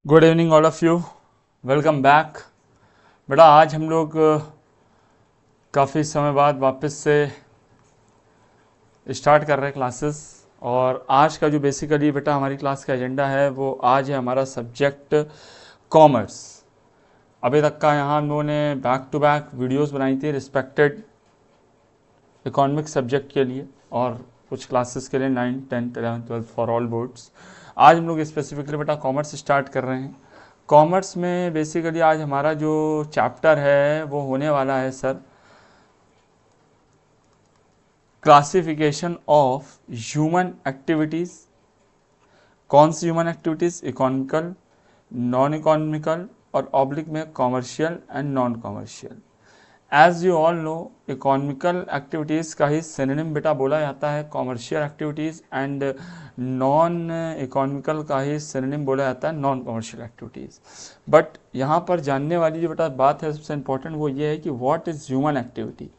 Good evening all of you, welcome back. बेटा आज हम लोग काफ़ी समय बाद वापस से स्टार्ट कर रहे हैं क्लासेस। और आज का जो बेसिकली बेटा हमारी क्लास का एजेंडा है वो आज है हमारा सब्जेक्ट कॉमर्स। अभी तक का यहाँ हम लोगों ने बैक टू बैक वीडियोस बनाई थी रिस्पेक्टेड इकोनॉमिक सब्जेक्ट के लिए और कुछ क्लासेस के लिए 9th 10th 11th 12th for all boards. आज हम लोग स्पेसिफिकली बेटा कॉमर्स स्टार्ट कर रहे हैं। कॉमर्स में बेसिकली आज हमारा जो चैप्टर है वो होने वाला है sir classification of human activities. कौन सी human activities? Economical, non economical और ऑब्लिक में commercial and non commercial. As you all know economical activities का ही सिनोनिम बेटा बोला जाता है commercial activities and non economical का ही सिनोनिम बोला जाता है नॉन कॉमर्शियल एक्टिविटीज़। बट यहाँ पर जानने वाली जो बेटा बात है सबसे इम्पोर्टेंट वो ये है कि व्हाट इज़ ह्यूमन एक्टिविटी।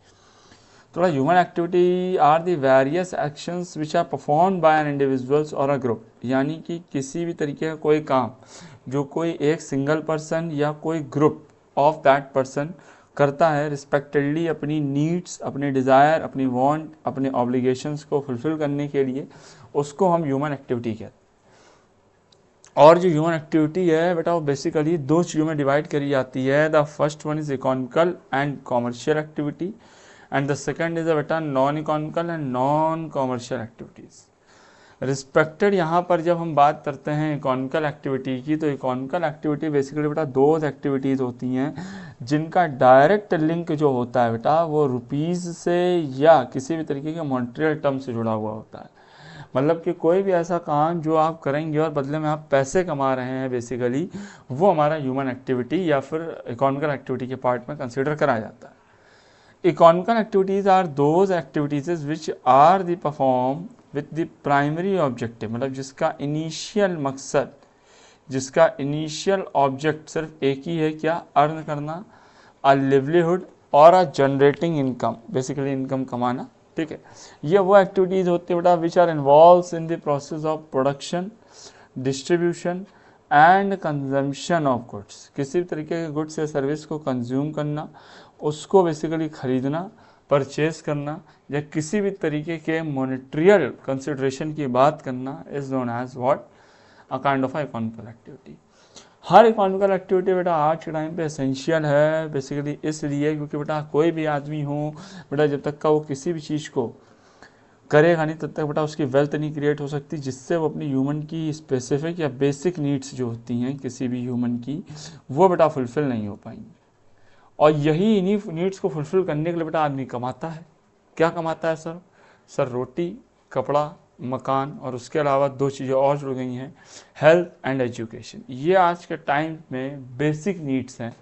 थोड़ा human activity are the various actions which are perform by an individuals और अ ग्रुप, यानी कि किसी भी तरीके का कोई काम जो कोई एक सिंगल पर्सन या कोई ग्रुप ऑफ दैट पर्सन करता है रिस्पेक्टेडली अपनी नीड्स, अपने डिज़ायर, अपनी वांट, अपने ऑब्लिगेशंस को फुलफिल करने के लिए, उसको हम ह्यूमन एक्टिविटी कहते हैं। और जो ह्यूमन एक्टिविटी है बेटा वो बेसिकली दो चीज़ों में डिवाइड करी जाती है। The first one is economical and commercial activity and the second is बेटा non economical and non commercial activities. Respected यहाँ पर जब हम बात करते हैं इकोनॉमिकल एक्टिविटी की, तो इकोनॉमिकल एक्टिविटी बेसिकली बेटा दो एक्टिविटीज़ होती हैं जिनका डायरेक्ट लिंक जो होता है बेटा वो रुपीज़ से या किसी भी तरीके के मॉनेटरी टर्म से जुड़ा हुआ होता है। मतलब कि कोई भी ऐसा काम जो आप करेंगे और बदले में आप पैसे कमा रहे हैं बेसिकली, वो हमारा ह्यूमन एक्टिविटी या फिर इकोनॉमिकल एक्टिविटी के पार्ट में कंसिडर करा जाता है। Economical activities are those activities which are the perform with the primary objective, मतलब जिसका इनिशियल मकसद, जिसका इनिशियल ऑब्जेक्ट सिर्फ एक ही है, क्या? अर्न करना, अ लिवलीहुड और a generating income, basically income कमाना। ठीक है, ये वो एक्टिविटीज़ होती है बेटा which are involves in the process of production, distribution and consumption of goods. किसी भी तरीके के गुड्स या सर्विस को कंज्यूम करना, उसको बेसिकली खरीदना, परचेज करना या किसी भी तरीके के मॉनेटरियल कंसिडरेशन की बात करना is known as what? A kind of economical activity. हर इकोनॉमिकल एक्टिविटी बेटा आज के टाइम पे एसेंशियल है बेसिकली इसलिए क्योंकि बेटा कोई भी आदमी हो बेटा जब तक का वो किसी भी चीज़ को करेगा नहीं तब तक बेटा उसकी वेल्थ नहीं क्रिएट हो सकती जिससे वो अपनी ह्यूमन की स्पेसिफिक या बेसिक नीड्स जो होती हैं किसी भी ह्यूमन की, वो बेटा फुलफिल नहीं हो पाएंगी। और यही इन्हीं नीड्स को फुलफिल करने के लिए बेटा आदमी कमाता है। क्या कमाता है सर? सर रोटी, कपड़ा, मकान और उसके अलावा दो चीज़ें और जुड़ गई हैं, हेल्थ एंड एजुकेशन। ये आज के टाइम में बेसिक नीड्स हैं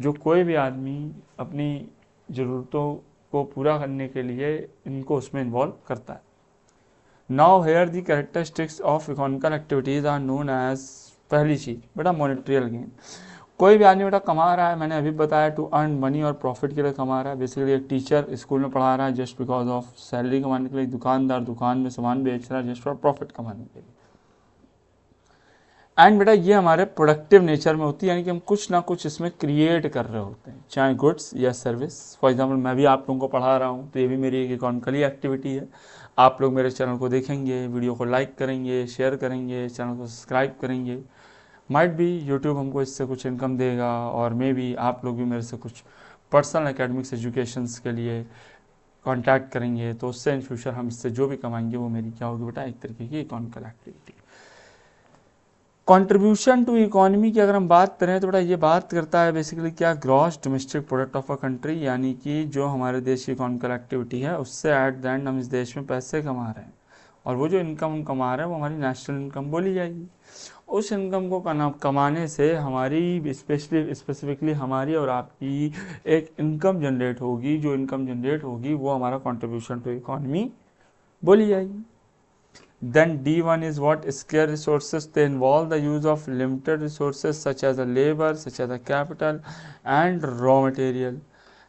जो कोई भी आदमी अपनी ज़रूरतों को पूरा करने के लिए इनको उसमें इन्वॉल्व करता है। Now here the characteristics of economical activities are known as, पहली चीज़ बेटा मॉनेटरियल गेन। कोई भी आदमी बेटा कमा रहा है, मैंने अभी बताया, टू अर्न मनी और प्रॉफिट के लिए कमा रहा है। बेसिकली एक टीचर स्कूल में पढ़ा रहा है जस्ट बिकॉज ऑफ सैलरी कमाने के लिए, दुकानदार दुकान में सामान बेच रहा है जस्ट फॉर प्रॉफिट कमाने के लिए। एंड बेटा ये हमारे प्रोडक्टिव नेचर में होती है, यानी कि हम कुछ ना कुछ इसमें क्रिएट कर रहे होते हैं, चाहे गुड्स या सर्विस। फॉर एग्जांपल मैं भी आप लोगों को पढ़ा रहा हूँ तो ये भी मेरी एक इकोनॉमिकली एक्टिविटी है। आप लोग मेरे चैनल को देखेंगे, वीडियो को लाइक करेंगे, शेयर करेंगे, चैनल को सब्सक्राइब करेंगे, माइट बी यूट्यूब हमको इससे कुछ इनकम देगा और मे बी आप लोग भी मेरे से कुछ पर्सनल एकेडमिक्स एजुकेशंस के लिए कांटेक्ट करेंगे, तो उससे इन फ्यूचर हम इससे जो भी कमाएंगे वो मेरी क्या होगी बेटा? एक तरीके की economical activity. Contribution to economy की अगर हम बात करें तो बेटा ये बात करता है बेसिकली क्या? Gross domestic product of a country, यानी कि जो हमारे देश की इकोनॉमिकल एक्टिविटी है उससे एट द एंड हम इस देश में पैसे कमा रहे हैं और वो जो इनकम हम कमा रहे हैं वो हमारी नेशनल इनकम बोली जाएगी। उस इनकम को कमाने से हमारी स्पेसिफिकली हमारी और आपकी एक इनकम जनरेट होगी। जो इनकम जनरेट होगी वो हमारा कंट्रीब्यूशन टू इकोनॉमी बोली जाएगी। Then D1 is what? Scarce resources. They involve the use of limited resources such as a labor, such as a capital and raw material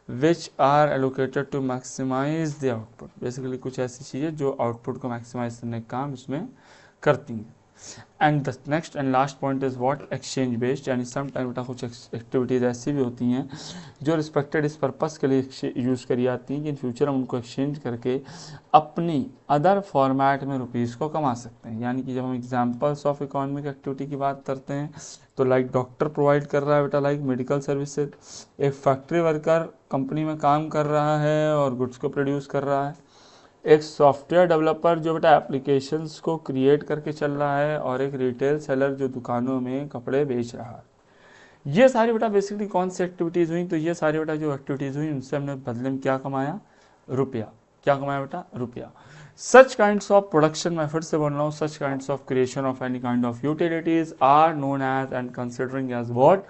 which are allocated to maximize the output. Basically कुछ ऐसी चीज़ें जो output को maximise करने का काम इसमें करती हैं। And the next and last point is what exchange based, यानी सम टाइम बेटा कुछ एक्टिविटीज़ ऐसी भी होती हैं जो रिस्पेक्टेड इस पर्पस के लिए यूज़ करी जाती हैं कि इन फ्यूचर हम उनको एक्सचेंज करके अपनी अदर फॉर्मेट में रुपीज़ को कमा सकते हैं। यानी कि जब हम एग्जांपल्स ऑफ इकोनॉमिक एक्टिविटी की बात करते हैं तो लाइक डॉक्टर प्रोवाइड कर रहा है बेटा लाइक मेडिकल सर्विसेज, एक फैक्ट्री वर्कर कंपनी में काम कर रहा है और गुड्स को प्रोड्यूस कर रहा है, एक सॉफ्टवेयर डेवलपर जो बेटा एप्लीकेशंस को क्रिएट करके चल रहा है, और एक रिटेल सेलर जो दुकानों में कपड़े बेच रहा है। ये सारी बेटा बेसिकली कौन सी एक्टिविटीज़ हुई, तो ये सारी बेटा जो एक्टिविटीज़ हुई उनसे हमने बदले में क्या कमाया, रुपया। क्या कमाया बेटा, रुपया। सच काइंड्स ऑफ प्रोडक्शन, मैं फिर से बोल रहा हूँ, such kinds of creation of any kind of utilities are known as and considering as what,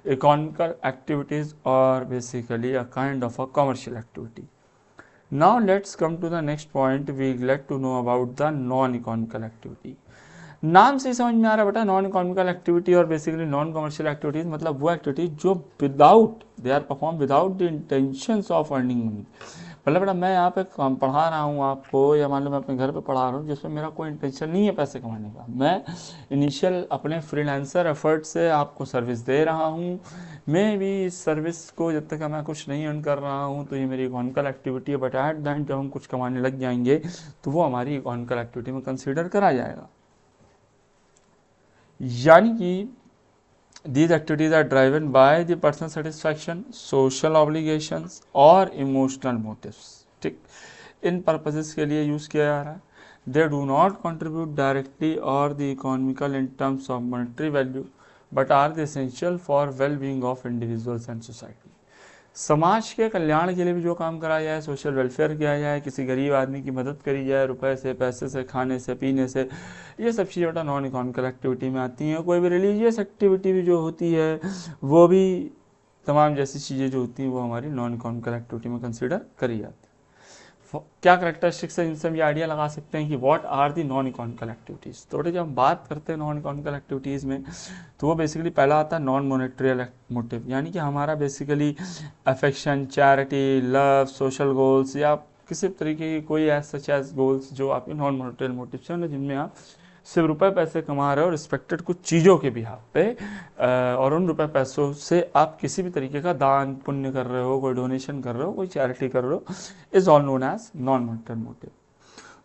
economical activities और basically a kind of a commercial activity. Now let's come to the next point. We get to know about the non-economical activity. नाम से समझ में आ रहा है बेटा, non economical activity और basically non commercial activities, मतलब वो एक्टिविटीज जो without they are perform without the intentions of earning money. मतलब बेटा मैं यहाँ पे पढ़ा रहा हूँ आपको, या मान लो मैं अपने घर पे पढ़ा रहा हूँ जिसमें मेरा कोई इंटेंशन नहीं है पैसे कमाने का, मैं इनिशियल अपने फ्रीलांसर एफर्ट से आपको सर्विस दे रहा हूँ। मैं भी इस सर्विस को जब तक मैं कुछ नहीं अर्न कर रहा हूँ तो ये मेरी इकोनॉमिकल एक्टिविटी है, बट एट द एंड जब हम कुछ कमाने लग जाएंगे तो वो हमारी इकोनॉमिकल एक्टिविटी में कंसीडर करा जाएगा। यानी कि these activities are driven by the personal satisfaction, social obligations और emotional motives। ठीक, इन पर्पसेस के लिए यूज़ किया जा रहा है। They do not contribute directly or the economical in terms of monetary value, but are the essential for well-being of individuals and society। समाज के कल्याण के लिए भी जो काम करा जाए, सोशल वेलफेयर किया जाए, किसी गरीब आदमी की मदद करी जाए, रुपए से, पैसे से, खाने से, पीने से, ये सब चीज़ें बेटा नॉन इकोनॉमिकल एक्टिविटी में आती हैं। कोई भी रिलीजियस एक्टिविटी भी जो होती है वो भी, तमाम जैसी चीज़ें जो होती हैं वो हमारी नॉन इकोनॉमिकल एक्टिविटी में कंसिडर करी जाती है। क्या करेक्टरिस्टिक्स है, इनसे हम ये आइडिया लगा सकते हैं कि what are the non economical activities. तो जब हम बात करते हैं नॉन इकोनॉमिकल एक्टिविटीज़ में तो वो बेसिकली पहला आता है नॉन मॉनेटरी मोटिव, यानी कि हमारा basically affection, charity, love, social goals या किसी तरीके की कोई सच एज गोल्स जो आपके नॉन मॉनेटरी मोटिव्स हैं, जिनमें आप सिर्फ रुपए पैसे कमा रहे हो रिस्पेक्टेड कुछ चीज़ों के बिहाफ पे, और उन रुपए पैसों से आप किसी भी तरीके का दान पुण्य कर रहे हो, कोई डोनेशन कर रहे हो, कोई चैरिटी कर रहे हो, is all known as non monetary motive.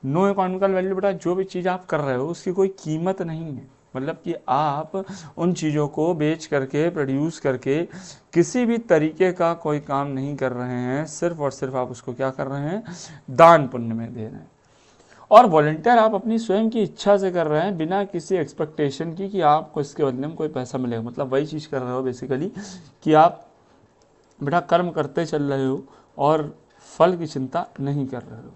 No economical value बेटा जो भी चीज़ आप कर रहे हो उसकी कोई कीमत नहीं है, मतलब कि आप उन चीज़ों को बेच करके, प्रोड्यूस करके किसी भी तरीके का कोई काम नहीं कर रहे हैं, सिर्फ और सिर्फ आप उसको क्या कर रहे हैं, दान पुण्य में दे रहे हैं। और वॉलंटियर आप अपनी स्वयं की इच्छा से कर रहे हैं, बिना किसी एक्सपेक्टेशन की कि आपको इसके बदले में कोई पैसा मिलेगा। मतलब वही चीज़ कर रहे हो बेसिकली कि आप बेटा कर्म करते चल रहे हो और फल की चिंता नहीं कर रहे हो।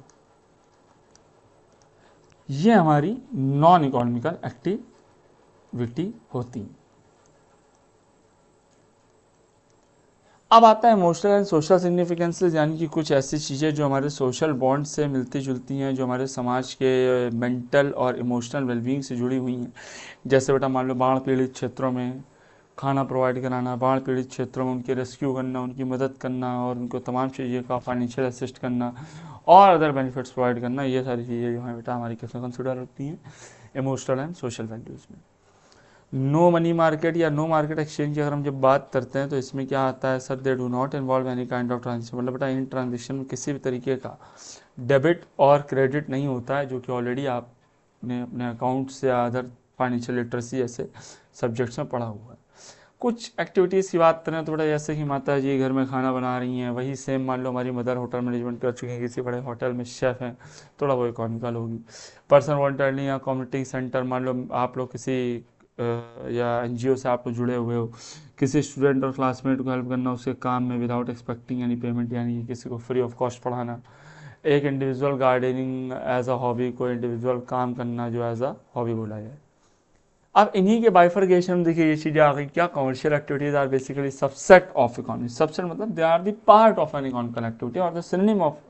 ये हमारी नॉन इकोनॉमिकल एक्टिविटी होती है। अब आता है इमोशनल एंड सोशल सिग्निफिकेंसेस, यानी कि कुछ ऐसी चीज़ें जो हमारे सोशल बॉन्ड से मिलती जुलती हैं, जो हमारे समाज के मेंटल और इमोशनल वेलबींग से जुड़ी हुई हैं। जैसे बेटा मान लो बाढ़ पीड़ित क्षेत्रों में खाना प्रोवाइड कराना, बाढ़ पीड़ित क्षेत्रों में उनके रेस्क्यू करना, उनकी मदद करना और उनको तमाम चीज़ों का फाइनेंशियल असिस्ट करना और अदर बेनिफिट्स प्रोवाइड करना, ये सारी चीज़ें जो हैं बेटा हमारी कैसे कंसिडर होती हैं, इमोशनल एंड सोशल वैल्यूज़ में। नो मनी मार्केट या नो मार्केट एक्सचेंज की अगर हम जब बात करते हैं तो इसमें क्या आता है, sir they do not involve any kind of transaction. मतलब बेटा इन ट्रांजेक्शन में किसी भी तरीके का डेबिट और क्रेडिट नहीं होता है, जो कि ऑलरेडी आपने अपने अकाउंट से या अदर फाइनेंशियल लिटरेसी ऐसे सब्जेक्ट्स में पढ़ा हुआ है। कुछ एक्टिविटीज़ की बात करें तो बेटा जैसे कि माता जी घर में खाना बना रही हैं, वही सेम मान लो हमारी मदर होटल मैनेजमेंट कर चुकी हैं, किसी बड़े होटल में शेफ़ हैं, थोड़ा वो इकोनॉमिकल होगी। पर्सनल वॉलंटियरली या कम्युनिटी सेंटर, मान लो आप लोग किसी या एनजीओ से आप लोग जुड़े हुए हो, किसी स्टूडेंट और क्लासमेट को हेल्प करना उसके काम में विदाउट एक्सपेक्टिंग एनी पेमेंट, यानी कि किसी को फ्री ऑफ कॉस्ट पढ़ाना। एक individual gardening as a hobby, कोई इंडिविजुअल काम करना जो एज अ हॉबी बोला जाए। अब इन्हीं के बाइफर्केशन देखिए ये चीज़ें आ गई क्या, commercial activities are basically subset of economy. Subset मतलब they are the part of an economical activity और the synonym of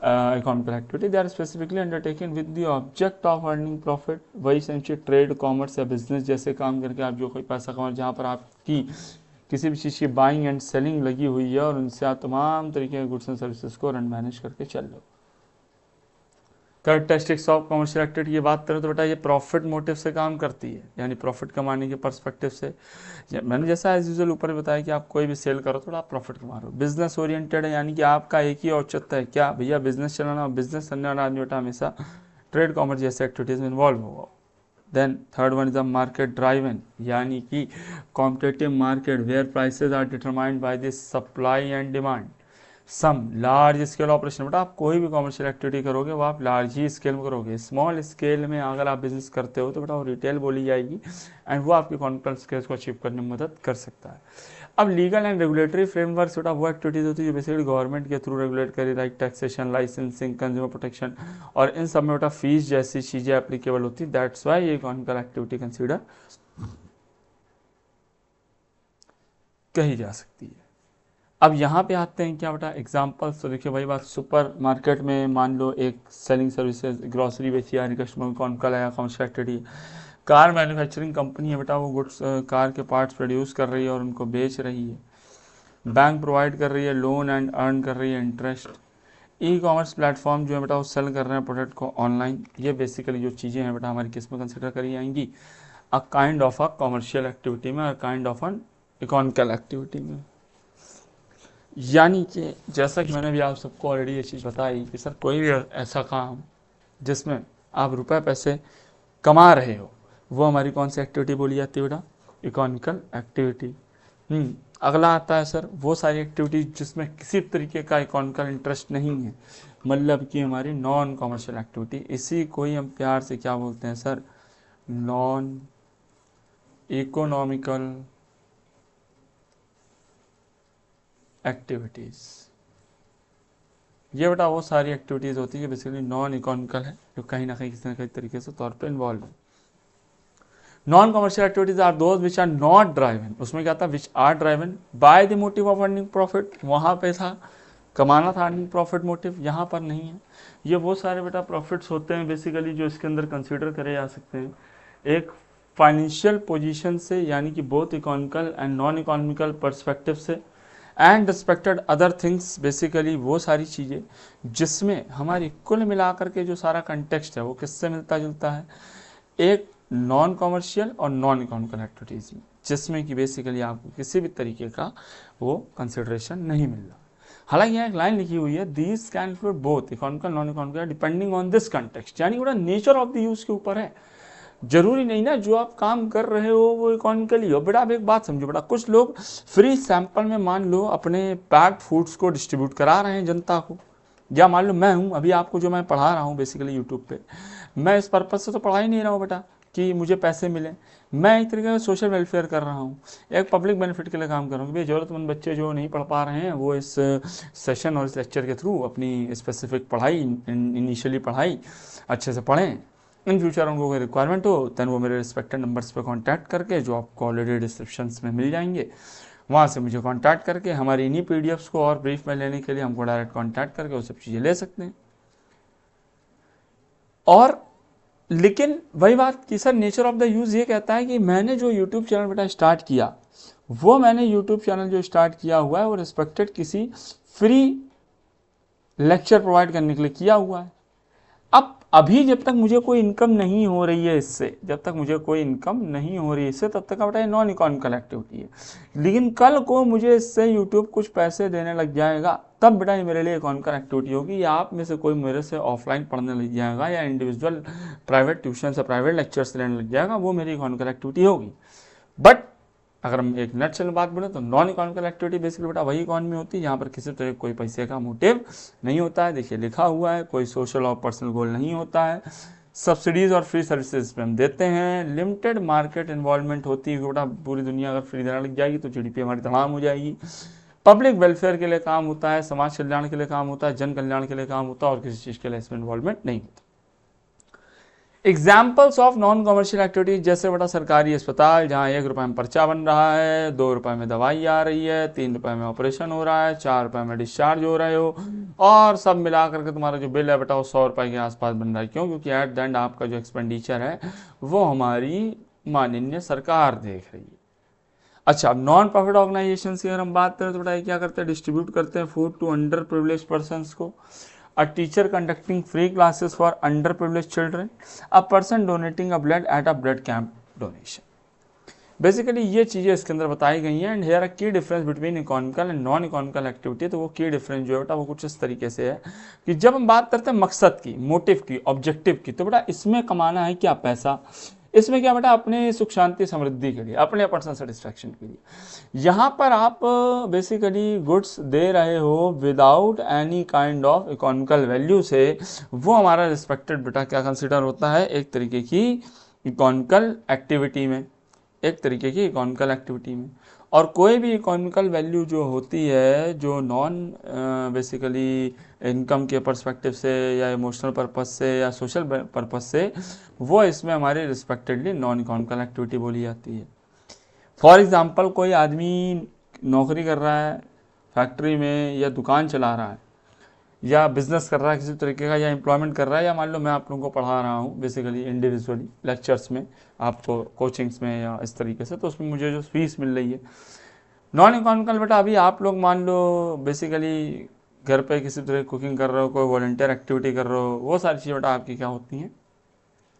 economical activity. They are specifically undertaken with the object of earning profit। वही समझिए trade, commerce या business जैसे काम करके आप जो कोई पैसा कमा, जहाँ पर आपकी किसी भी चीज़ की बाइंग एंड सेलिंग लगी हुई है और उनसे आप तमाम तरीके के गुड्स एंड सर्विसेज को रन मैनेज करके चल लो। कैरेक्टरिस्टिक्स ऑफ कमर्शियल एक्टिविटी की बात करें तो बेटा ये प्रॉफिट मोटिव से काम करती है, यानी प्रॉफिट कमाने के पर्सपेक्टिव से। मैंने जैसा एज यूजुअल ऊपर बताया कि आप कोई भी सेल करो तो आप प्रॉफिट कमा रहे हो। बिजनेस ओरिएंटेड है, यानी कि आपका एक ही औचित्य है क्या भैया, बिजनेस चलाना। बिजनेस करने वाला आदमी बेटा हमेशा ट्रेड कॉमर्स जैसे एक्टिविटीज़ में इन्वॉल्व होगा। Then third one is the market driven, यानी कि competitive market where prices are determined by the supply and demand. Some large scale operation, बेटा आप कोई भी कॉमर्शियल एक्टिविटी करोगे वो आप लार्ज ही स्केल में करोगे। स्मॉल स्केल में अगर आप बिजनेस करते हो तो बेटा वो रिटेल बोली जाएगी एंड वो आपकी कॉन्फिडेंस स्केल्स को अचीव करने में मदद कर सकता है। अब लीगल एंड रेगुलेटरी फ्रेमवर्क बेटा वो एक्टिविटीज होती है जो बेसिकली गवर्नमेंट के थ्रू रेगुलेट करी, like taxation, licensing, consumer protection, और इन सब में बेटा फीस जैसी चीजें एप्लीकेबल होती है। दैट्स वाई ये इकोनॉमिकल एक्टिविटी कंसीडर कही जा सकती है। अब यहाँ पे आते हैं क्या बेटा एग्जाम्पल्स। तो देखिए वही बात, सुपर मार्केट में मान लो एक सेलिंग सर्विसेज ग्रॉसरी बेची यानी कस्टमर को कौन कल आया commercial activity. Car manufacturing company है बेटा, वो गुड्स कार के पार्ट्स प्रोड्यूस कर रही है और उनको बेच रही है। बैंक प्रोवाइड कर रही है लोन एंड अर्न कर रही है इंटरेस्ट। ई कॉमर्स प्लेटफॉर्म जो है बेटा वो सेल कर रहे हैं प्रोडक्ट को ऑनलाइन। ये बेसिकली जो चीज़ें हैं बेटा हमारी किस में कंसिडर करी जाएंगी, a kind of a commercial activity में, a kind of an economical activity में। यानी कि जैसा कि मैंने भी आप सबको ऑलरेडी ये चीज़ बताई कि सर कोई भी ऐसा काम जिसमें आप रुपए पैसे कमा रहे हो वो हमारी कौन सी एक्टिविटी बोली जाती है बेटा, इकोनॉमिकल एक्टिविटी। अगला आता है सर वो सारी एक्टिविटी जिसमें किसी तरीके का इकोनॉमिकल इंटरेस्ट नहीं है, मतलब कि हमारी नॉन कॉमर्शियल एक्टिविटी। इसी को ही हम प्यार से क्या बोलते हैं सर, नॉन इकोनॉमिकल एक्टिविटीज़। ये बेटा वो सारी एक्टिविटीज़ होती है जो बेसिकली नॉन इकोनॉमिकल है, जो कहीं ना कहीं तरीके से तौर पे इन्वॉल्व है। Non commercial activities are those which are not driven, उसमें क्या था, which are driven by the motive of earning profit. वहाँ पे था कमाना था अर्निंग प्रॉफिट मोटिव, यहाँ पर नहीं है। ये वो सारे बेटा प्रॉफिट्स होते हैं बेसिकली जो इसके अंदर कंसिडर करे जा सकते हैं एक फाइनेंशियल पोजीशन से, यानी कि both economical and non economical perspective से, and respected other things. Basically वो सारी चीज़ें जिसमें हमारी कुल मिलाकर के जो सारा कंटेक्स्ट है वो किससे मिलता जुलता है, एक नॉन कॉमर्शियल और नॉन इकोनॉमिकल एक्टिविटीज़ में, जिसमें कि बेसिकली आपको किसी भी तरीके का वो कंसिडरेशन नहीं मिल रहा। हालांकि यहाँ एक लाइन लिखी हुई है, these can include both economical non economical depending on this context, यानी पूरा नेचर ऑफ द यूज के ऊपर है। जरूरी नहीं ना जो आप काम कर रहे हो वो इकोनॉमिकली हो। बेटा आप एक बात समझो बेटा, कुछ लोग फ्री सैंपल में मान लो अपने पैक्ड फूड्स को डिस्ट्रीब्यूट करा रहे हैं जनता को, या मान लो मैं हूँ अभी आपको जो मैं पढ़ा रहा हूँ बेसिकली यूट्यूब पे, मैं इस पर्पज से तो पढ़ा ही नहीं रहा हूँ बेटा कि मुझे पैसे मिले, मैं एक तरीके से सोशल वेलफेयर कर रहा हूँ, एक पब्लिक बेनिफिट के लिए काम कर रहा हूँ कि ज़रूरतमंद बच्चे जो नहीं पढ़ पा रहे हैं वो इस सेशन और इस लेक्चर के थ्रू अपनी स्पेसिफिक पढ़ाई, इनिशियली पढ़ाई अच्छे से पढ़ें। इन फ्यूचर उनको कोई रिक्वायरमेंट हो दैन वो मेरे रिस्पेक्टेड नंबर्स पे कांटेक्ट करके, जो आपको ऑलरेडी डिस्क्रिप्शंस में मिल जाएंगे, वहाँ से मुझे कांटेक्ट करके हमारी इन्हीं पीडीएफ्स को और ब्रीफ में लेने के लिए हमको डायरेक्ट कांटेक्ट करके वो सब चीज़ें ले सकते हैं। और लेकिन वही बात कि sir nature of the use ये कहता है कि मैंने जो यूट्यूब चैनल बेटा स्टार्ट किया, वो मैंने यूट्यूब चैनल जो स्टार्ट किया हुआ है वो रिस्पेक्टेड किसी फ्री लेक्चर प्रोवाइड करने के लिए किया हुआ है। अब अभी जब तक मुझे कोई इनकम नहीं हो रही है इससे, जब तक मुझे कोई इनकम नहीं हो रही है इससे, तब तक का बेटा ये नॉन इकोनॉमिकल एक्टिविटी है। लेकिन कल को मुझे इससे यूट्यूब कुछ पैसे देने लग जाएगा, तब बेटा ये मेरे लिए इकोनॉमिकल एक्टिविटी होगी। या आप में से कोई मेरे से ऑफलाइन पढ़ने लग जाएगा या इंडिविजुअल प्राइवेट ट्यूशन से प्राइवेट लेक्चर्स लेने लग जाएगा, वो मेरी इकोनॉमिकल एक्टिविटी होगी। बट अगर हम एक नटशेल में बात बोले तो नॉन इकोनॉमिकल एक्टिविटी बेसिकली बेटा वही इकॉनमी होती है जहाँ पर किसी तरह कोई पैसे का मोटिव नहीं होता है। देखिए लिखा हुआ है, कोई सोशल और पर्सनल गोल नहीं होता है। सब्सिडीज और फ्री सर्विसेज पे हम देते हैं, लिमिटेड मार्केट इन्वॉल्वमेंट होती है। बेटा पूरी दुनिया अगर फ्री देने लग जाएगी तो जीडीपी हमारी तमाम हो जाएगी। पब्लिक वेलफेयर के लिए काम होता है, समाज कल्याण के लिए काम होता है, जन कल्याण के लिए काम होता है, और किसी चीज़ के लिए इसमें इन्वॉल्वमेंट नहीं होता। Examples of non commercial activities, जैसे बेटा सरकारी अस्पताल जहाँ 1 रुपये में पर्चा बन रहा है, 2 रुपये में दवाई आ रही है, 3 रुपये में ऑपरेशन हो रहा है, 4 रुपये में डिस्चार्ज हो रहे हो, और सब मिला करके तुम्हारा जो बिल है बेटा वो 100 रुपये के आसपास बन रहा है। क्यों? क्योंकि एट द एंड आपका जो एक्सपेंडिचर है वो हमारी माननीय सरकार देख रही है। अच्छा, अब नॉन प्रॉफिट ऑर्गेनाइजेशन की अगर हम बात करें तो बेटा क्या करते हैं, डिस्ट्रीब्यूट करते हैं food to under privilege persons को। a teacher conducting free classes for underprivileged children, a person donating a blood at a blood camp donation. Basically ये चीज़ें इसके अंदर बताई गई हैं। एंड हेयर अ की difference between economical and non economical activity. तो वो की डिफरेंस जो है बेटा वो कुछ इस तरीके से है कि जब हम बात करते हैं मकसद की, मोटिव की, ऑब्जेक्टिव की, तो बेटा इसमें कमाना है क्या, पैसा। इसमें क्या बेटा, अपने सुख शांति समृद्धि के लिए, अपने पर्सनल सेटिस्फैक्शन के लिए। यहाँ पर आप बेसिकली गुड्स दे रहे हो without any kind of economical value से, वो हमारा रिस्पेक्टेड बेटा क्या कंसिडर होता है, एक तरीके की इकोनॉमिकल एक्टिविटी में, एक तरीके की इकोनॉमिकल एक्टिविटी में। और कोई भी इकोनॉमिकल वैल्यू जो होती है, जो नॉन बेसिकली इनकम के पर्सपेक्टिव से या इमोशनल पर्पस से या सोशल पर्पस से, वो इसमें हमारे रिस्पेक्टेडली नॉन इकोनॉमिकल एक्टिविटी बोली जाती है। फॉर एग्जांपल कोई आदमी नौकरी कर रहा है फैक्ट्री में, या दुकान चला रहा है, या बिजनेस कर रहा है किसी तरीके का, या एम्प्लॉयमेंट कर रहा है, या मान लो मैं आप लोगों को पढ़ा रहा हूँ बेसिकली इंडिविजुअली लेक्चर्स में, आपको कोचिंग्स में या इस तरीके से, तो उसमें मुझे जो फीस मिल रही है नॉन इकोनॉमिकल बेटा। अभी आप लोग मान लो बेसिकली घर पे किसी तरह कुकिंग कर रहे हो, कोई वॉलंटियर एक्टिविटी कर रहे हो, वो सारी चीज़ें बेटा आपकी क्या होती हैं,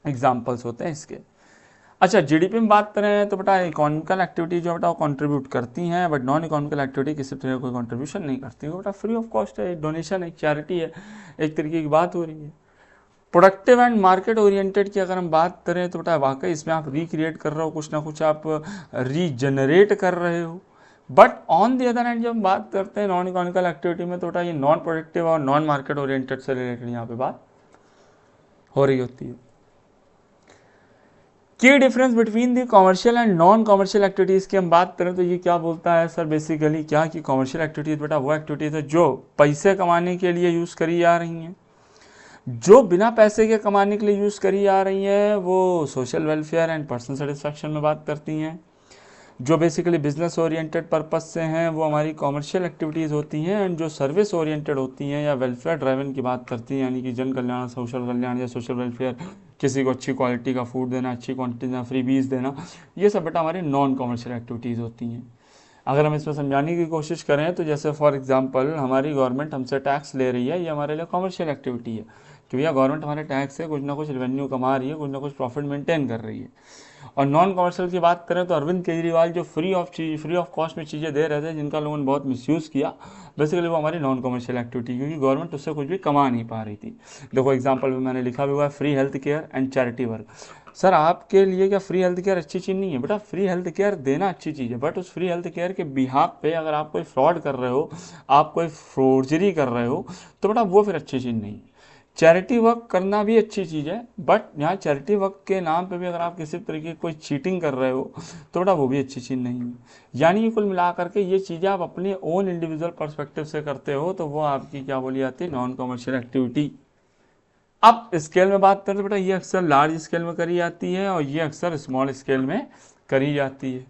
एग्जाम्पल्स होते हैं इसके। अच्छा, जीडीपी में बात करें तो बेटा इकोनॉमिकल एक्टिविटी जो बेटा वो कंट्रीब्यूट करती हैं, बट नॉन इकोनॉमिकल एक्टिविटी किसी तरह कोई कंट्रीब्यूशन नहीं करती है, बेटा फ्री ऑफ कॉस्ट है, डोनेशन है, चैरिटी है, एक तरीके की बात हो रही है। प्रोडक्टिव एंड मार्केट ओरिएंटेड की अगर हम बात करें तो बेटा वाकई इसमें आप रिक्रिएट कर रहे हो, कुछ ना कुछ आप रीजनरेट कर रहे हो। But on the other hand जब हम बात करते हैं नॉन इकोनॉमिकल एक्टिविटी में, तो बेटा ये नॉन प्रोडक्टिव और नॉन मार्केट ओरिएंटेड से रिलेटेड यहाँ पे बात हो रही होती है। की difference between the commercial and non commercial activities की हम बात करें तो ये क्या बोलता है सर, बेसिकली क्या कि कॉमर्शियल एक्टिविटीज़ बेटा वो एक्टिविटीज़ है जो पैसे कमाने के लिए यूज़ करी जा रही हैं। जो बिना पैसे के कमाने के लिए यूज़ करी जा रही हैं वो social welfare and personal satisfaction में बात करती हैं। जो बेसिकली बिजनेस ओरिएंटेड पर्पस से हैं वो हमारी कॉमर्शियल एक्टिविटीज़ होती हैं। एंड जो सर्विस ओरिएंटेड होती हैं या वेलफेयर ड्राइवन की बात करती हैं, यानी कि जन कल्याण, सोशल कल्याण या सोशल वेलफेयर, किसी को अच्छी क्वालिटी का फूड देना, अच्छी क्वांटिटी देना, फ्री बीज देना, ये सब बेटा हमारी नॉन कॉमर्शियल एक्टिविटीज़ होती हैं। अगर हम इसमें समझाने की कोशिश करें तो जैसे फॉर एग्जांपल हमारी गवर्नमेंट हमसे टैक्स ले रही है, ये हमारे लिए कॉमर्शियल एक्टिविटी है कि भैया गवर्नमेंट हमारे टैक्स से कुछ ना कुछ रेवेन्यू कमा रही है, कुछ ना कुछ प्रॉफिट मेंटेन कर रही है। और नॉन कमर्शियल की बात करें तो अरविंद केजरीवाल जो फ्री ऑफ कॉस्ट में चीज़ें दे रहे थे, जिनका लोगों ने बहुत मिसयूज़ किया, बेसिकली वो हमारी नॉन कमर्शियल एक्टिविटी, क्योंकि गवर्नमेंट उससे कुछ भी कमा नहीं पा रही थी। देखो एग्जांपल में मैंने लिखा भी हुआ है free health care and charity work. Sir आपके लिए क्या फ्री हेल्थ केयर अच्छी चीज़ नहीं है? बेटा फ्री हेल्थ केयर देना अच्छी चीज़ है, बट उस फ्री हेल्थ केयर के बिहाफ पे अगर आप कोई फ्रॉड कर रहे हो, आप कोई फोर्जरी कर रहे हो, तो बेटा वो फिर अच्छी चीज़ नहीं। चैरिटी वर्क करना भी अच्छी चीज़ है, बट यहाँ चैरिटी वर्क के नाम पे भी अगर आप किसी तरीके की कोई चीटिंग कर रहे हो तो बेटा वो भी अच्छी चीज़ नहीं है। यानी कि कुल मिला करके ये चीज़ें आप अपने ओन इंडिविजुअल पर्सपेक्टिव से करते हो तो वो आपकी क्या बोली जाती है, नॉन कमर्शियल एक्टिविटी। अब स्केल में बात करें तो बेटा ये अक्सर लार्ज स्केल में करी जाती है और ये अक्सर स्मॉल स्केल में करी जाती है,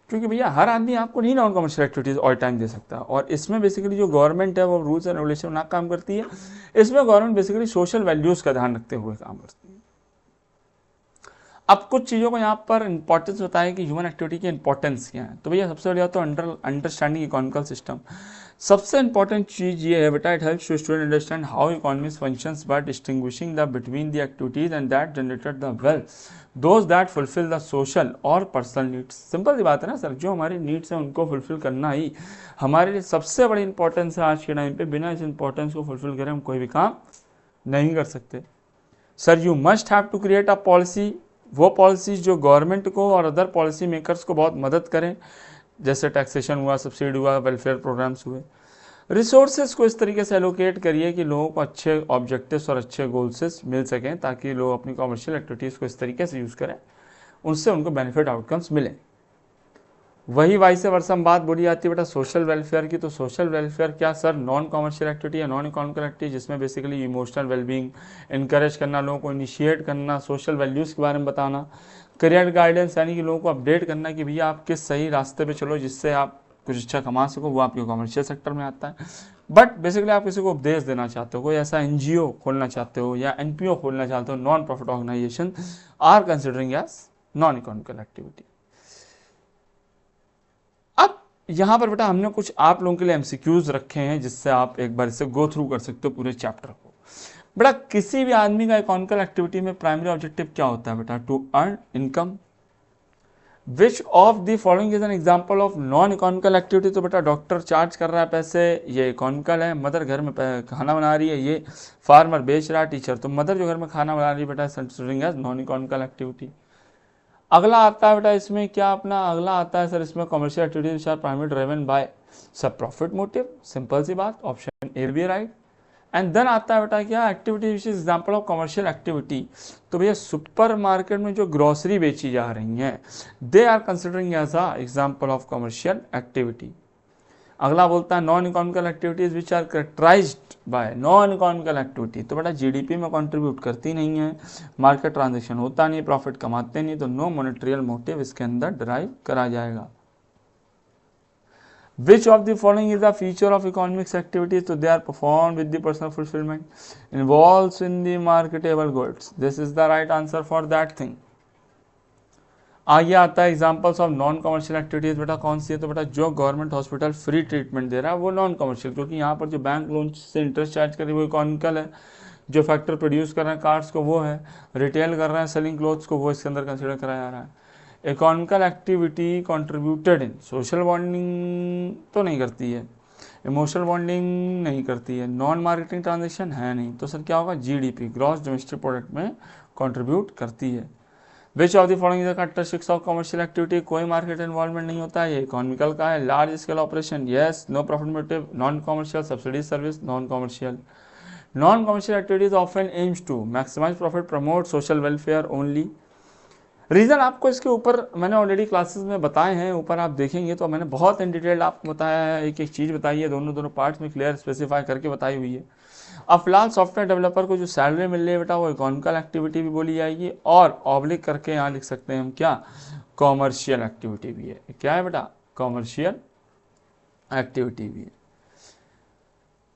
क्योंकि भैया हर आदमी आपको नहीं non commercial activities all time दे सकता। और इसमें बेसिकली जो गवर्नमेंट है वो रूल्स एंड रेगुलेशन बना काम करती है। इसमें गवर्नमेंट बेसिकली सोशल वैल्यूज़ का ध्यान रखते हुए काम करती है। अब कुछ चीज़ों को यहाँ पर इंपॉर्टेंस बताएं कि ह्यूमन एक्टिविटी की इंपॉर्टेंस क्या है। तो भैया सबसे बढ़िया तो अंडरस्टैंडिंग इकोनॉमिकल सिस्टम। सबसे इंपॉर्टेंट चीज़ ये है बेटा, it helps to student understand how economics functions by distinguishing the between the activities and that generated the wealth, those that fulfil the social और पर्सनल नीड्स। सिंपल सी बात है ना सर, जो हमारी नीड्स हैं उनको फुलफिल करना ही हमारे लिए सबसे बड़ी इंपॉर्टेंस है आज के टाइम पे। बिना इस इंपॉर्टेंस को फुलफिल करें हम कोई भी काम नहीं कर सकते। Sir you must have to create a policy, वो पॉलिसीज जो गवर्नमेंट को और अदर पॉलिसी मेकर्स को बहुत मदद करें, जैसे टैक्सेशन हुआ, सब्सिडी हुआ, वेलफेयर प्रोग्राम्स हुए। रिसोर्सेज को इस तरीके से एलोकेट करिए कि लोगों को अच्छे ऑब्जेक्टिव्स और अच्छे गोल्स मिल सकें, ताकि लोग अपनी कॉमर्शियल एक्टिविटीज़ को इस तरीके से यूज़ करें, उनसे उनको बेनिफिट आउटकम्स मिलें। वही वाइस वर्सा बात बोली जाती है बेटा सोशल वेलफेयर की। तो सोशल वेलफेयर क्या सर, नॉन कॉमर्शियल एक्टिविटी या नॉन इकोनॉमिकल एक्टिविटी जिसमें बेसिकली इमोशनल वेलबींग इनकरेज करना, लोगों को इनिशिएट करना, सोशल वैल्यूज़ के बारे में बताना, करियर गाइडेंस यानी कि लोगों को अपडेट करना कि भैया आप किस सही रास्ते पे चलो जिससे आप कुछ अच्छा कमा सको, वो आपके कॉमर्शियल सेक्टर में आता है। बट बेसिकली आप किसी को उपदेश देना चाहते हो, कोई ऐसा एनजीओ खोलना चाहते हो या एनपीओ खोलना चाहते हो, non profit organisation are considering as non economical activity. अब यहाँ पर बेटा हमने कुछ आप लोगों के लिए एमसीक्यूज रखे हैं जिससे आप एक बार इसे गो थ्रू कर सकते हो पूरे चैप्टर को। बेटा किसी भी आदमी का इकोनॉमिकल एक्टिविटी में प्राइमरी ऑब्जेक्टिव क्या होता है बेटा? To earn income. Which of the following is an example of non economical activity? तो बेटा डॉक्टर चार्ज कर रहा है पैसे, ये इकोनॉमिकल है। मदर घर में खाना बना रही है, ये फार्मर बेच रहा है। टीचर, तो मदर जो घर में खाना बना रही है बेटा considering as non economical activity. अगला आता है बेटा इसमें क्या अपना, अगला आता है सर इसमें commercial activities which are primary driven by सब प्रॉफिट मोटिव। सिंपल सी बात, option A B right. And then आता है बेटा क्या, activity which is example of commercial activity. तो भैया सुपर मार्केट में जो ग्रोसरी बेची जा रही हैं, they are considering as a example of commercial activity. अगला बोलता है non economical activities which are characterised by non economical activity. तो बेटा जीडीपी में कंट्रीब्यूट करती नहीं है, मार्केट ट्रांजेक्शन होता नहीं, प्रॉफिट कमाते नहीं, तो नो मॉनेटरियल मोटिव इसके अंदर डिराइव करा जाएगा। Which of the following is a feature of economics activities? So they are performed with the personal fulfillment, involves in the marketable goods. This is the right answer for that thing. आगे आता है examples of non commercial activities. बेटा कौन सी है? तो बेटा जो government hospital free treatment दे रहा है वो नॉन कमर्शियल, क्योंकि यहाँ पर जो बैंक लोन से इंटरेस्ट चार्ज कर रही है वो इकोनॉमिकल है। जो फैक्टर प्रोड्यूस कर रहे हैं कार्ड्स को वो है, रिटेल कर रहे हैं सेलिंग क्लोथ्स को वो इसके अंदर कंसिडर कराया जा रहा है। इकोनॉमिकल एक्टिविटी कंट्रीब्यूटेड इन सोशल बॉन्डिंग तो नहीं करती है, इमोशनल बॉन्डिंग नहीं करती है, नॉन मार्केटिंग ट्रांजेक्शन है नहीं, तो सर क्या होगा? जीडीपी ग्रॉस डोमेस्टिक प्रोडक्ट में कंट्रीब्यूट करती है। Which of the following is the characteristics of commercial activity? कोई मार्केट इन्वॉल्वमेंट नहीं होता है, ये इकोनॉमिकल का है। Large scale operation, yes. No profit motive, non commercial. Subsidy service, non commercial. Non commercial activities often aims to maximise profit, promote social welfare only. Reason आपको इसके ऊपर मैंने ऑलरेडी क्लासेस में बताए हैं, ऊपर आप देखेंगे तो मैंने बहुत इन डिटेल आपको बताया है, एक एक चीज़ बताई है, दोनों पार्ट्स में क्लियर स्पेसिफाई करके बताई हुई है। अब फिलहाल सॉफ्टवेयर डेवलपर को जो सैलरी मिल रही है बेटा वो इकोनॉमिकल एक्टिविटी भी बोली जाएगी, और ऑब्लिक करके यहाँ लिख सकते हैं हम क्या, कॉमर्शियल एक्टिविटी भी है। क्या है बेटा? कॉमर्शियल एक्टिविटी भी है।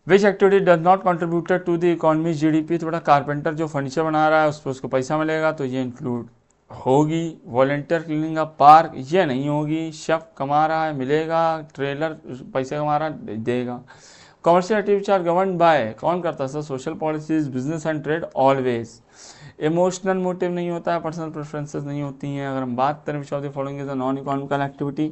Which activity does not contributed to the economy GDP? तो बेटा कारपेंटर जो फर्नीचर बना रहा है उस पर उसको पैसा मिलेगा, तो ये इंक्लूड होगी। वॉलंटियर क्लीनिंग अप पार्क, ये नहीं होगी। शेफ कमा रहा है, मिलेगा। ट्रेलर पैसे कमा रहा है, देगा। Commercial activities are govern by, कौन करता है sir? Social policies, business and trade always. Emotional motive नहीं होता है, पर्सनल प्रेफरेंसेस नहीं होती हैं। अगर हम बात करें विच of the following is a non economical activity,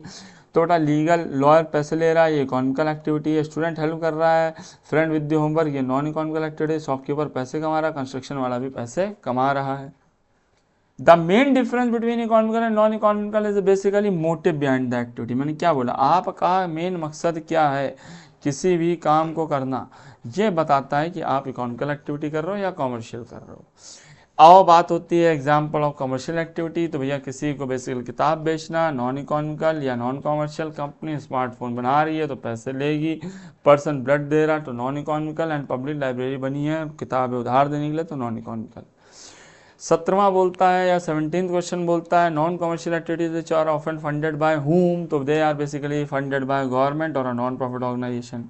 तो बेटा लीगल लॉयर पैसे ले रहा है, ये इकोनॉमिकल एक्टिविटी है। स्टूडेंट हेल्प कर रहा है, फ्रेंड विद द होमवर्क, ये नॉन इकोनॉमिकल एक्टिविटी। शॉपकीपर पैसे कमा रहा है, कंस्ट्रक्शन वाला भी पैसे कमा रहा है। The main difference between economical and non economical is basically motive behind the activity. मैंने क्या बोला? आपका मेन मकसद क्या है किसी भी काम को करना, ये बताता है कि आप इकोनॉमिकल एक्टिविटी कर रहे हो या कॉमर्शियल कर रहे हो। आओ बात होती है एग्जाम्पल ऑफ कमर्शियल एक्टिविटी। तो भैया किसी को बेसिकली किताब बेचना, नॉन इकोनॉमिकल या नॉन कॉमर्शियल। कंपनी स्मार्टफोन बना रही है तो पैसे लेगी। पर्सन ब्लड दे रहा है तो non economical. And public library बनी है, किताबें उधार देने के लिए, तो नॉन इकोनॉमिकल। 17वां बोलता है या 17th क्वेश्चन बोलता है non commercial activities which are often funded by whom? तो they are basically funded by government और a non profit organisation.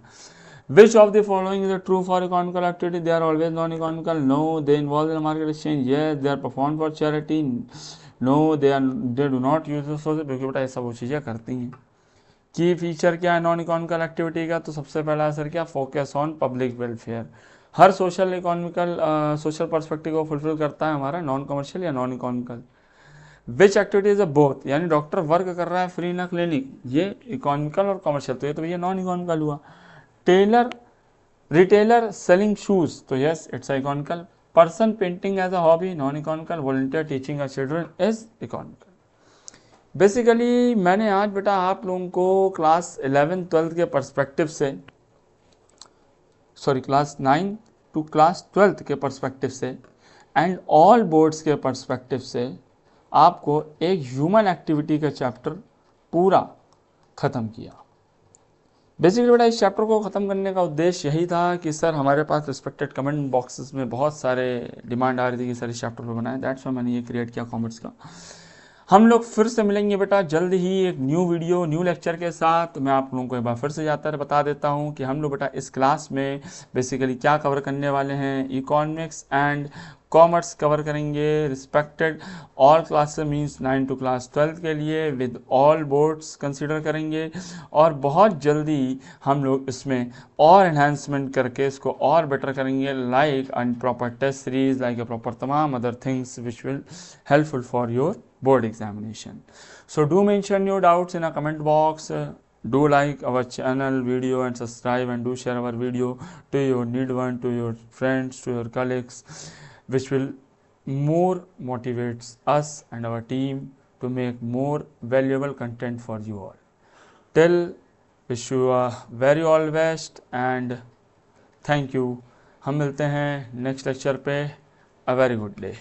Which of the following is true for economical activity? They are always non-economical. No. They involve in the market exchange. Yes. They are performed for charity. No. They do not use the source. क्योंकि बेटा ये सब वो चीज़ें करती हैं। की feature क्या है नॉन इकोनॉमिकल एक्टिविटी का? तो सबसे पहला असर क्या, focus on public welfare. Her social economical social perspective को फुलफिल करता है हमारा नॉन कमर्शियल या नॉन इकोनॉमिकल। विच एक्टिविटीज है बोथ, यानी डॉक्टर वर्क कर रहा है फ्री ना क्लिनिक, ये इकोनॉमिकल और कमर्शियल, तो ये तो भैया नॉन इकोनॉमिकल हुआ। टेलर रिटेलर सेलिंग शूज, तो yes it's economical. Person painting as a hobby, non economical. Volunteer teaching a children is economical. Basically मैंने आज बेटा आप लोगों को क्लास 11 12 के पर्सपेक्टिव से, सॉरी क्लास 9 टू क्लास 12 के पर्सपेक्टिव से एंड ऑल बोर्ड्स के पर्सपेक्टिव से आपको एक ह्यूमन एक्टिविटी का चैप्टर पूरा ख़त्म किया। बेसिकली बेटा इस चैप्टर को ख़त्म करने का उद्देश्य यही था कि सर हमारे पास रिस्पेक्टेड कमेंट बॉक्सेस में बहुत सारे डिमांड आ रही थी कि सर इस चैप्टर पर बनाएं, दैट्स व्हाई मैंने ये क्रिएट किया कॉमर्स का। हम लोग फिर से मिलेंगे बेटा जल्द ही एक न्यू वीडियो न्यू लेक्चर के साथ। मैं आप लोगों को एक बार फिर से जाकर बता देता हूं कि हम लोग बेटा इस क्लास में बेसिकली क्या कवर करने वाले हैं, इकोनॉमिक्स एंड कॉमर्स कवर करेंगे। Respected all classes means 9 to class 12 के लिए विद ऑल बोर्ड्स कंसीडर करेंगे, और बहुत जल्दी हम लोग इसमें और एनहांसमेंट करके इसको और बेटर करेंगे, like and proper test series, like a proper तमाम other things which will helpful for your board examination. So do mention your doubts in a comment box. Do like our channel video and subscribe, and do share our video to your need one, to your friends, to your colleagues, which will more motivates us and our team to make more valuable content for you all. Till wish you a very all best and thank you. हम मिलते हैं next lecture पे. A very good day.